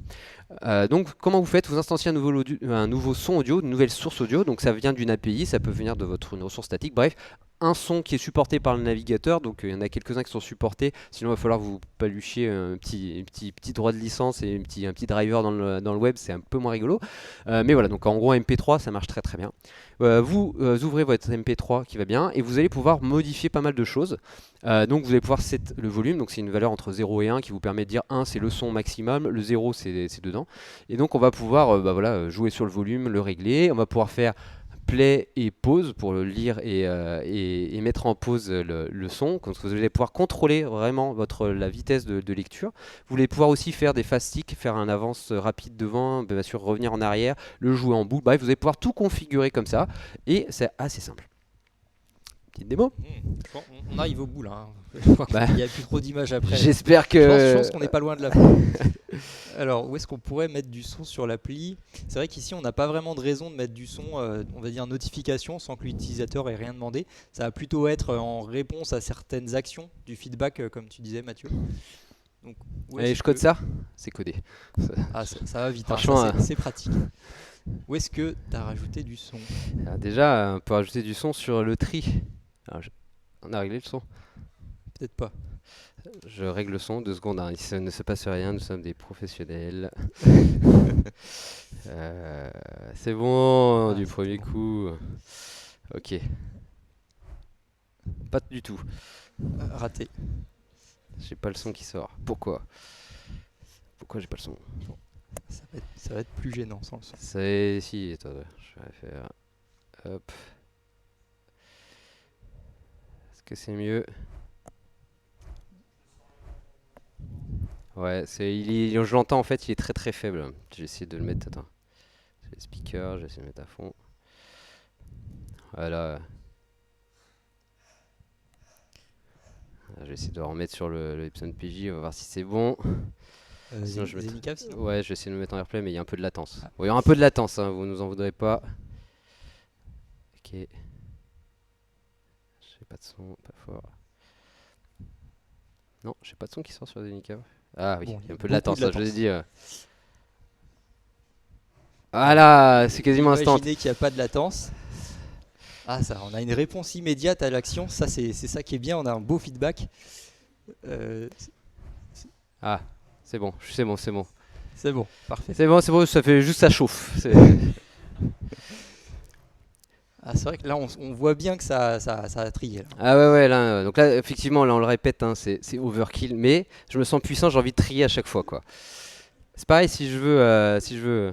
Donc comment vous faites? Vous instanciez un nouveau son audio, une nouvelle source audio, donc ça vient d'une API, ça peut venir de une ressource statique, bref, un son qui est supporté par le navigateur, donc il y en a quelques-uns qui sont supportés, sinon il va falloir que vous paluchiez un petit droit de licence et un petit driver dans le web, c'est un peu moins rigolo. Mais voilà, donc en gros MP3 ça marche très très bien. Vous ouvrez votre MP3 qui va bien et vous allez pouvoir modifier pas mal de choses. Donc vous allez pouvoir set le volume, donc c'est une valeur entre 0 et 1 qui vous permet de dire 1 c'est le son maximum, le 0 c'est dedans. Et donc on va pouvoir jouer sur le volume, le régler, on va pouvoir faire play et pause pour le lire et mettre en pause le son. Donc vous allez pouvoir contrôler vraiment la vitesse de lecture. Vous allez pouvoir aussi faire des fast sticks, faire un avance rapide devant, bien sûr revenir en arrière, le jouer en boucle. Bref, vous allez pouvoir tout configurer comme ça et c'est assez simple. Petite démo. Bon, on arrive au bout là, hein. Je crois qu'il n'y a plus trop d'images après. J'espère que... Je pense qu'on n'est pas loin de la fin. Alors, où est-ce qu'on pourrait mettre du son sur l'appli? C'est vrai qu'ici, on n'a pas vraiment de raison de mettre du son, on va dire notification, sans que l'utilisateur ait rien demandé. Ça va plutôt être en réponse à certaines actions du feedback, comme tu disais, Mathieu. Donc, et je code ça? C'est codé. Ça va vite, franchement, c'est pratique. Où est-ce que tu as rajouté du son? Alors déjà, on peut rajouter du son sur le tri. Alors, on a réglé le son? Peut-être pas. Je règle le son, 2 secondes, hein. Il ne se passe rien, nous sommes des professionnels. C'est bon, du premier coup. Ok. Pas du tout. Raté. J'ai pas le son qui sort. Pourquoi j'ai pas le son? Ça va être plus gênant sans le son. Si, attends, je vais faire... Hop. Est-ce que c'est mieux? Ouais, je l'entends en fait, il est très très faible. J'ai essayé de le mettre, attends. C'est les speakers, j'ai essayé de mettre à fond. Voilà. Je vais essayer de remettre sur le Epson PJ, on va voir si c'est bon. Sinon, je Zenica aussi. Ouais, je vais essayer de me mettre en airplay, mais il y a un peu de latence. Ah. Bon, il y aura un peu de latence, hein, vous nous en voudrez pas. Ok. J'ai pas de son, pas fort. Non, j'ai pas de son qui sort sur Zenica. Ah oui, Bon, il y a un peu de beaucoup latence, de là, je l'ai latence. dit. Voilà, c'est quasiment instant. Imaginez qu'il n'y a pas de latence. Ah ça, on a une réponse immédiate à l'action. Ça c'est ça qui est bien. On a un beau feedback. Euh, Ah, c'est bon, c'est bon, c'est bon. c'est bon, parfait. C'est bon, ça fait juste ça chauffe. Ah, c'est vrai que là on voit bien que ça a trié. Là. Ah ouais, ouais, là, donc là, effectivement, là, on le répète, hein, c'est overkill, mais je me sens puissant, j'ai envie de trier à chaque fois, quoi. C'est pareil si je veux,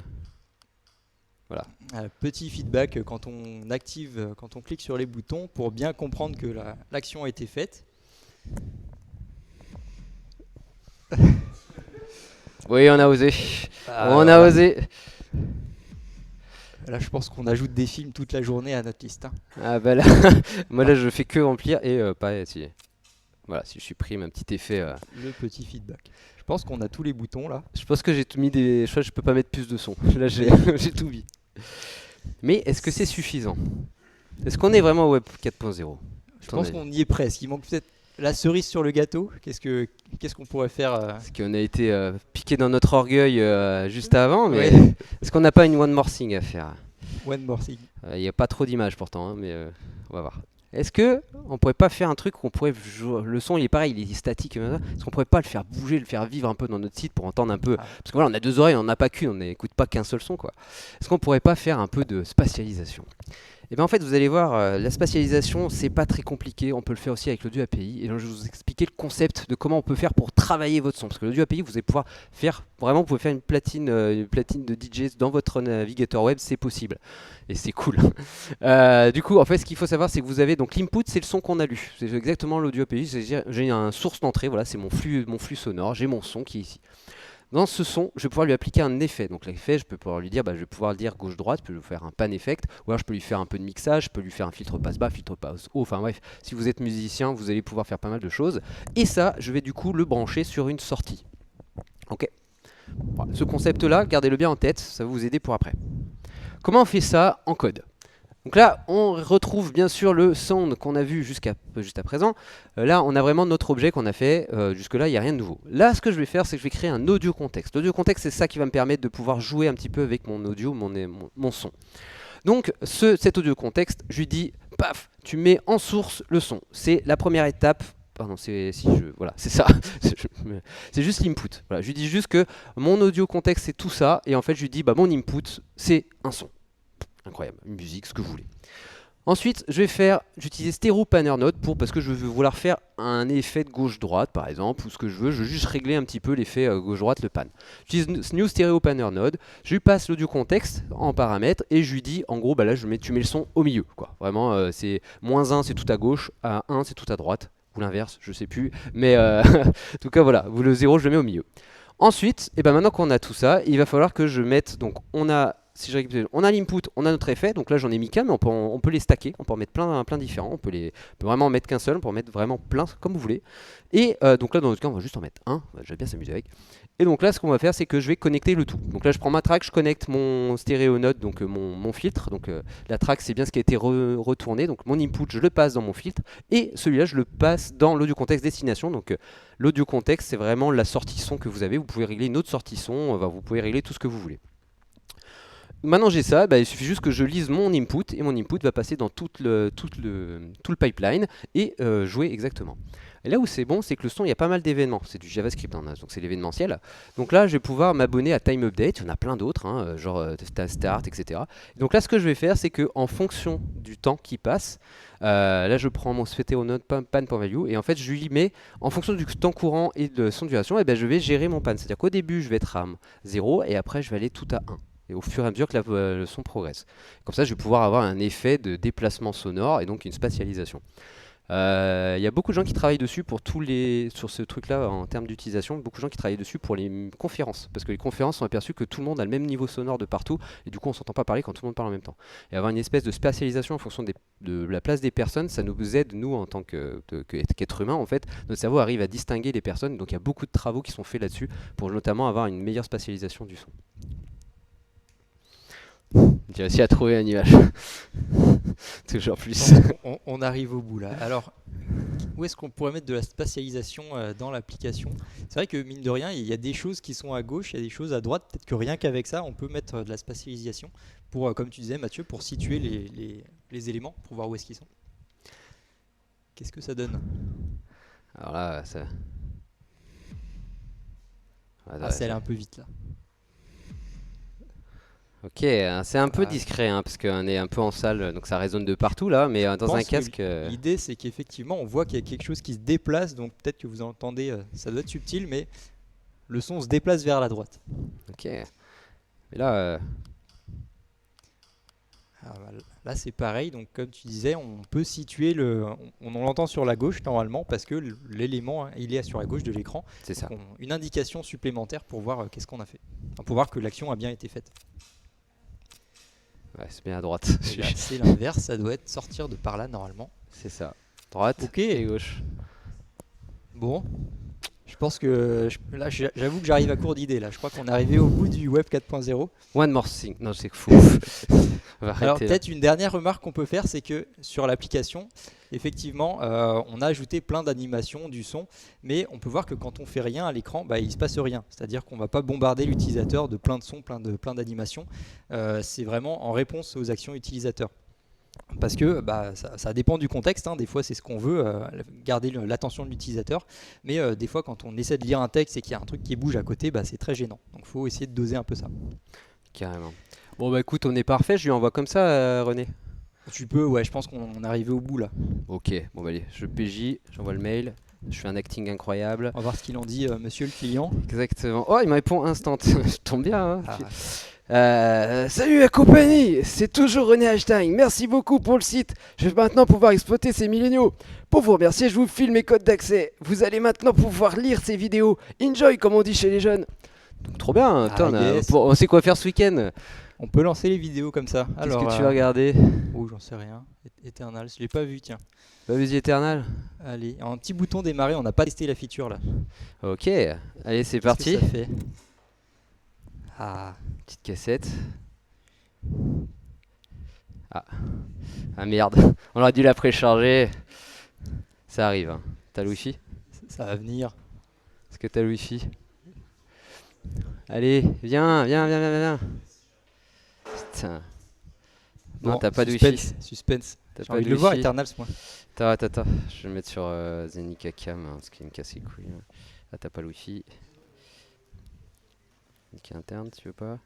voilà. Petit feedback quand on active, quand on clique sur les boutons pour bien comprendre que l'action a été faite. Oui, on a osé, Ah, on alors a là, osé. là, je pense qu'on ajoute des films toute la journée à notre liste. Hein. Ah bah là, moi là, je fais que remplir et pareil, si, voilà, si je supprime un petit effet, Le petit feedback. Je pense qu'on a tous les boutons là. je pense que j'ai tout mis des, je crois que je peux pas mettre plus de son. Là, j'ai, j'ai tout mis. Mais est-ce que c'est suffisant? Est-ce qu'on est vraiment au Web 4.0? Je pense qu'on y est presque. Il manque peut-être la cerise sur le gâteau. Qu'est-ce qu'on pourrait faire Parce qu'on a été piqué dans notre orgueil juste avant, mais Ouais. est-ce qu'on n'a pas une one more thing à faire? One more thing. Il n'y a pas trop d'images pourtant, hein, mais on va voir. Est-ce que on pourrait pas faire un truc qu'on pourrait le son il est pareil, il est statique, est-ce qu'on pourrait pas le faire bouger, le faire vivre un peu dans notre site pour entendre un peu, Ah. parce que voilà on a deux oreilles, on n'en a pas qu'une, on n'écoute pas qu'un seul son quoi. Est-ce qu'on pourrait pas faire un peu de spatialisation? Et bien en fait vous allez voir, la spatialisation c'est pas très compliqué, on peut le faire aussi avec l'audio API, et donc je vais vous expliquer le concept de comment on peut faire pour travailler votre son, parce que l'audio API vous allez pouvoir faire, vraiment vous pouvez faire une platine de DJ dans votre navigateur web, c'est possible, et c'est cool. Du coup en fait ce qu'il faut savoir c'est que vous avez donc l'input c'est le son qu'on a lu, c'est exactement l'audio API, c'est-à-dire j'ai un source d'entrée, voilà c'est mon flux sonore, j'ai mon son qui est ici. Dans ce son, je vais pouvoir lui appliquer un effet. Donc l'effet, je peux pouvoir lui dire, je vais pouvoir le dire gauche-droite, je peux lui faire un pan effect, ou alors je peux lui faire un peu de mixage, je peux lui faire un filtre passe-bas, filtre passe-haut, enfin bref, si vous êtes musicien, vous allez pouvoir faire pas mal de choses. Et ça, je vais du coup le brancher sur une sortie. Ok. Voilà. Ce concept-là, gardez-le bien en tête, ça va vous aider pour après. Comment on fait ça en code? Donc là, on retrouve bien sûr le sound qu'on a vu juste à présent. Là, on a vraiment notre objet qu'on a fait. Jusque-là, il n'y a rien de nouveau. Là, ce que je vais faire, c'est que je vais créer un audio contexte. L'audio contexte, c'est ça qui va me permettre de pouvoir jouer un petit peu avec mon audio, mon son. Donc, cet audio contexte, je lui dis, paf, tu mets en source le son. C'est la première étape. Pardon, voilà, c'est ça. C'est juste l'input. Voilà, je lui dis juste que mon audio contexte, c'est tout ça. Et en fait, je lui dis, mon input, c'est un son. Incroyable, une musique, ce que vous voulez. Ensuite, je vais j'utilise Stereo Panner Node parce que je veux vouloir faire un effet de gauche-droite par exemple, ou ce que je veux juste régler un petit peu l'effet gauche-droite, le pan. J'utilise New Stereo Panner Node, je lui passe l'audio contexte en paramètres et je lui dis en gros, là tu mets le son au milieu. Quoi. Vraiment, c'est -1 c'est tout à gauche, à 1 c'est tout à droite, ou l'inverse, je sais plus, mais en tout cas voilà, le 0 je le mets au milieu. Ensuite, maintenant qu'on a tout ça, il va falloir que je mette, donc si je récapitule, on a l'input, on a notre effet, donc là j'en ai mis qu'un, mais on peut les stacker, on peut en mettre plein différents, on peut vraiment en mettre qu'un seul, on peut en mettre vraiment plein comme vous voulez. Et donc là dans notre cas on va juste en mettre un, je vais bien s'amuser avec. Et donc là ce qu'on va faire c'est que je vais connecter le tout. Donc là je prends ma track, je connecte mon stéréo node, donc mon filtre, donc la track c'est bien ce qui a été retourné, donc mon input je le passe dans mon filtre, et celui-là je le passe dans l'audio contexte destination, donc l'audio contexte c'est vraiment la sortie son que vous avez, vous pouvez régler une autre sortie son, vous pouvez régler tout ce que vous voulez. Maintenant j'ai ça, il suffit juste que je lise mon input et mon input va passer dans tout le pipeline et jouer exactement. Et là où c'est bon, c'est que le son, il y a pas mal d'événements. C'est du JavaScript, donc c'est l'événementiel. Donc là, je vais pouvoir m'abonner à Time Update. Il y en a plein d'autres, genre Start, etc. Donc là, ce que je vais faire, c'est qu'en fonction du temps qui passe, là, je prends mon Node pan.value et en fait, je lui mets, en fonction du temps courant et de son duration, je vais gérer mon pan. C'est-à-dire qu'au début, je vais être à 0 et après, je vais aller tout à 1. Et au fur et à mesure que le son progresse. Comme ça, je vais pouvoir avoir un effet de déplacement sonore et donc une spatialisation. Il y a beaucoup de gens qui travaillent dessus sur ce truc-là en termes d'utilisation, beaucoup de gens qui travaillent dessus pour les conférences, parce que les conférences sont aperçues que tout le monde a le même niveau sonore de partout, et du coup on s'entend pas parler quand tout le monde parle en même temps. Et avoir une espèce de spatialisation en fonction de la place des personnes, ça nous aide, nous, en tant qu'être humain, en fait, notre cerveau arrive à distinguer les personnes, donc il y a beaucoup de travaux qui sont faits là-dessus, pour notamment avoir une meilleure spatialisation du son. J'ai réussi à trouver une image. Toujours plus. On arrive au bout là. Alors, où est-ce qu'on pourrait mettre de la spatialisation dans l'application? C'est vrai que mine de rien, il y a des choses qui sont à gauche, il y a des choses à droite. Peut-être que rien qu'avec ça, on peut mettre de la spatialisation pour, comme tu disais Mathieu, pour situer les éléments, pour voir où est-ce qu'ils sont. Qu'est-ce que ça donne? Alors là, ça. Ah, c'est allé un peu vite là. Ok, c'est un peu discret, hein, parce qu'on est un peu en salle, donc ça résonne de partout là, mais dans un casque. L'idée, c'est qu'effectivement, on voit qu'il y a quelque chose qui se déplace, donc peut-être que vous entendez, ça doit être subtil, mais le son se déplace vers la droite. Ok. Mais là. Alors, là, c'est pareil, donc comme tu disais, on peut situer on l'entend sur la gauche normalement, parce que l'élément, hein, il est sur la gauche de l'écran. C'est ça. Une indication supplémentaire pour voir qu'est-ce qu'on a fait, enfin, pour voir que l'action a bien été faite. Ouais, c'est bien à droite. Là, c'est l'inverse, ça doit être sortir de par là normalement. C'est ça. Droite Ok. et gauche. Bon, je pense que là, j'avoue que j'arrive à court d'idées là. Je crois qu'on est arrivé au bout du Web 4.0. One more thing. Non, c'est fou. Alors peut-être une dernière remarque qu'on peut faire, c'est que sur l'application, effectivement, on a ajouté plein d'animations, du son, mais on peut voir que quand on fait rien à l'écran, bah, il se passe rien. C'est-à-dire qu'on va pas bombarder l'utilisateur de plein de sons, plein d'animations. C'est vraiment en réponse aux actions utilisateurs. Parce que bah, ça dépend du contexte, hein. Des fois c'est ce qu'on veut, garder l'attention de l'utilisateur, mais des fois quand on essaie de lire un texte et qu'il y a un truc qui bouge à côté, bah, c'est très gênant. Donc il faut essayer de doser un peu ça. Carrément. Bon bah écoute, on est parfait, je lui envoie comme ça, René. Tu peux, ouais, je pense qu'on est arrivé au bout là. Ok, bon bah allez, je PJ, j'envoie le mail, je fais un acting incroyable. On va voir ce qu'il en dit, monsieur le client. Exactement. Oh, il me répond instant. Je tombe bien. Hein. Salut la compagnie, c'est toujours René Einstein. Merci beaucoup pour le site. Je vais maintenant pouvoir exploiter ces milléniaux. Pour vous remercier, je vous file mes codes d'accès. Vous allez maintenant pouvoir lire ces vidéos. Enjoy, comme on dit chez les jeunes. Donc trop bien. On sait quoi faire ce week-end. On peut lancer les vidéos comme ça. Qu'est-ce que tu vas regarder? Oh, j'en sais rien. Eternal, je l'ai pas vu, tiens. Pas vu Eternal? Allez, un petit bouton démarrer, on n'a pas testé la feature là. Ok, allez c'est parti. Qu'est-ce que ça fait? Ah, petite cassette. Ah merde, on aurait dû la précharger. Ça arrive, hein. T'as le wifi? Ça va venir. Est-ce que t'as le wifi? Allez, viens. Putain. Bon, non, t'as pas de wifi. Suspense. T'as J'ai pas envie de de le voir, wifi. Eternals, moi. Attends. Je vais le mettre sur Zenica Cam, hein, parce qu'il me casse les couilles. Ah, t'as pas le wifi. Link interne, tu veux pas?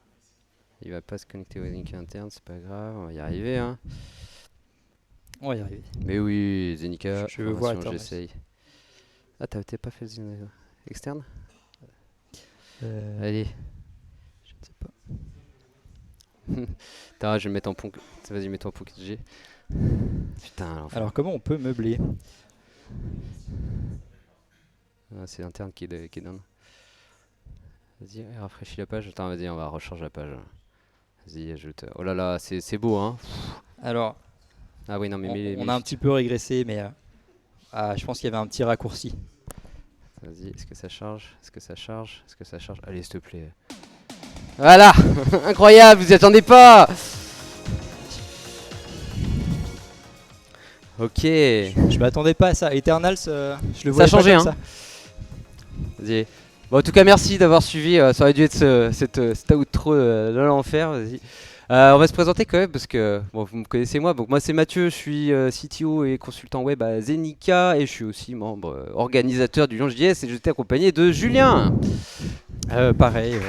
Il va pas se connecter au link interne, c'est pas grave, on va y arriver, hein. On va y arriver. Mais oui, Zenica, je veux voir, j'essaye. Ah, t'as pas fait le externe? Allez. Je ne sais pas. Attends, je vais mettre en Ponk. Vas-y, mets-toi en Pocket G. Putain, l'enfer. Alors, comment on peut meubler? Ah, c'est l'interne qui donne. Vas-y, rafraîchis la page. Attends, vas-y, on va recharger la page. Vas-y, ajoute. Oh là là, c'est beau, hein. Alors, ah oui, non, mais on a un petit peu régressé, mais je pense qu'il y avait un petit raccourci. Vas-y, est-ce que ça charge? Allez, s'il te plaît. Voilà. Incroyable, vous y attendez pas. Ok. Je m'attendais pas à ça. Eternals, je le vois. Ça a changé, hein. Ça. Vas-y. Bon, en tout cas, merci d'avoir suivi. Ça aurait dû être cette outro de l'enfer. Vas-y. On va se présenter quand même parce que bon, vous me connaissez moi. Donc moi c'est Mathieu, je suis CTO et consultant web à Zenica et je suis aussi membre organisateur du Launch.js et j'étais accompagné de Julien. Pareil.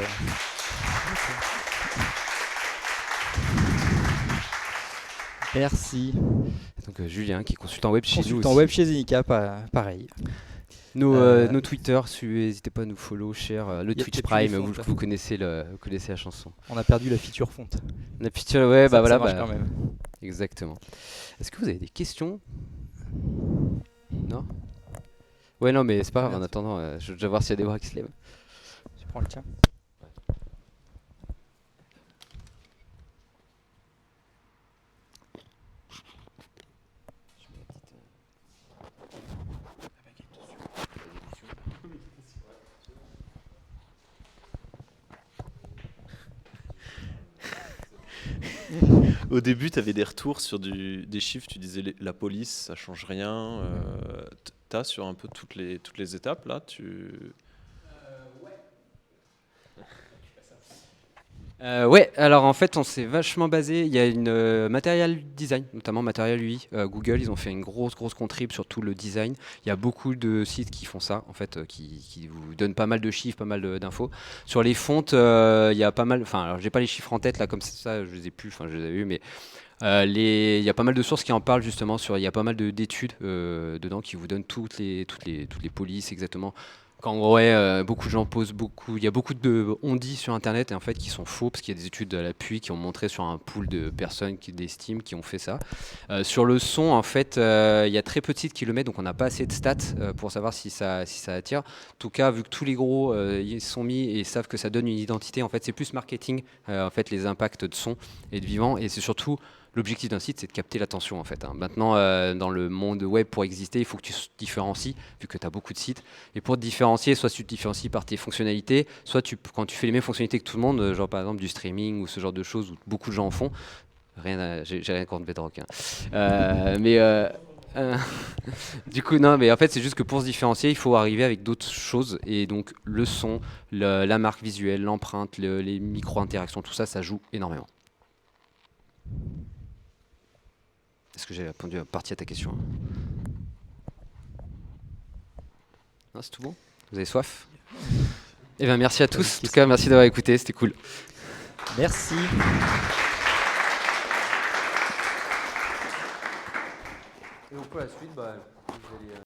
Merci. Donc Julien qui est consultant web chez nous. Consultant web chez Zenica, pareil. Nos Twitter, n'hésitez pas à nous follow, share le Twitch Prime, vous connaissez la chanson. On a perdu la feature fonte. La feature, ouais, bah voilà. Ça marche quand même. Exactement. Est-ce que vous avez des questions? Non? Ouais, non, mais c'est pas grave. En Merde. attendant, je vais déjà voir s'il y a des bras qui se lèvent. Je prends le tien. Au début, tu avais des retours sur des chiffres, tu disais la police, ça change rien. T'as sur un peu toutes les étapes là, Ouais, alors en fait, on s'est vachement basé. Il y a une Material Design, notamment Material UI. Google, ils ont fait une grosse contrib sur tout le design. Il y a beaucoup de sites qui font ça, en fait, qui vous donnent pas mal de chiffres, pas mal d'infos. Sur les fontes, il y a pas mal. Enfin, alors j'ai pas les chiffres en tête là, comme ça, je les ai plus. Enfin, je les avais eu, mais il y a pas mal de sources qui en parlent justement sur. Il y a pas mal d'études dedans qui vous donnent toutes les polices exactement. Qu'en vrai, beaucoup de gens posent beaucoup. Il y a beaucoup de on-dit sur Internet et en fait qui sont faux parce qu'il y a des études à l'appui qui ont montré sur un pool de personnes qui d'estime qui ont fait ça. Sur le son, en fait, il y a très peu de sites qui le mettent, donc on n'a pas assez de stats pour savoir si ça attire. En tout cas, vu que tous les gros y sont mis et savent que ça donne une identité, en fait, c'est plus marketing, en fait, les impacts de son et de vivant, et c'est surtout l'objectif d'un site, c'est de capter l'attention en fait, hein. Maintenant, dans le monde web, pour exister, il faut que tu te différencies, vu que tu as beaucoup de sites. Et pour te différencier, soit tu te différencies par tes fonctionnalités, soit quand tu fais les mêmes fonctionnalités que tout le monde, genre par exemple du streaming ou ce genre de choses où beaucoup de gens en font. J'ai rien contre Bedrock, hein. Mais euh, du coup, non, mais en fait, c'est juste que pour se différencier, il faut arriver avec d'autres choses. Et donc, le son, la marque visuelle, l'empreinte, les micro-interactions, tout ça, ça joue énormément. Est-ce que j'ai répondu à partie à ta question? Non, c'est tout bon? Vous avez soif? Eh bien, merci à tous. En tout cas, merci d'avoir écouté, c'était cool. Merci. Et donc pour la suite, vous allez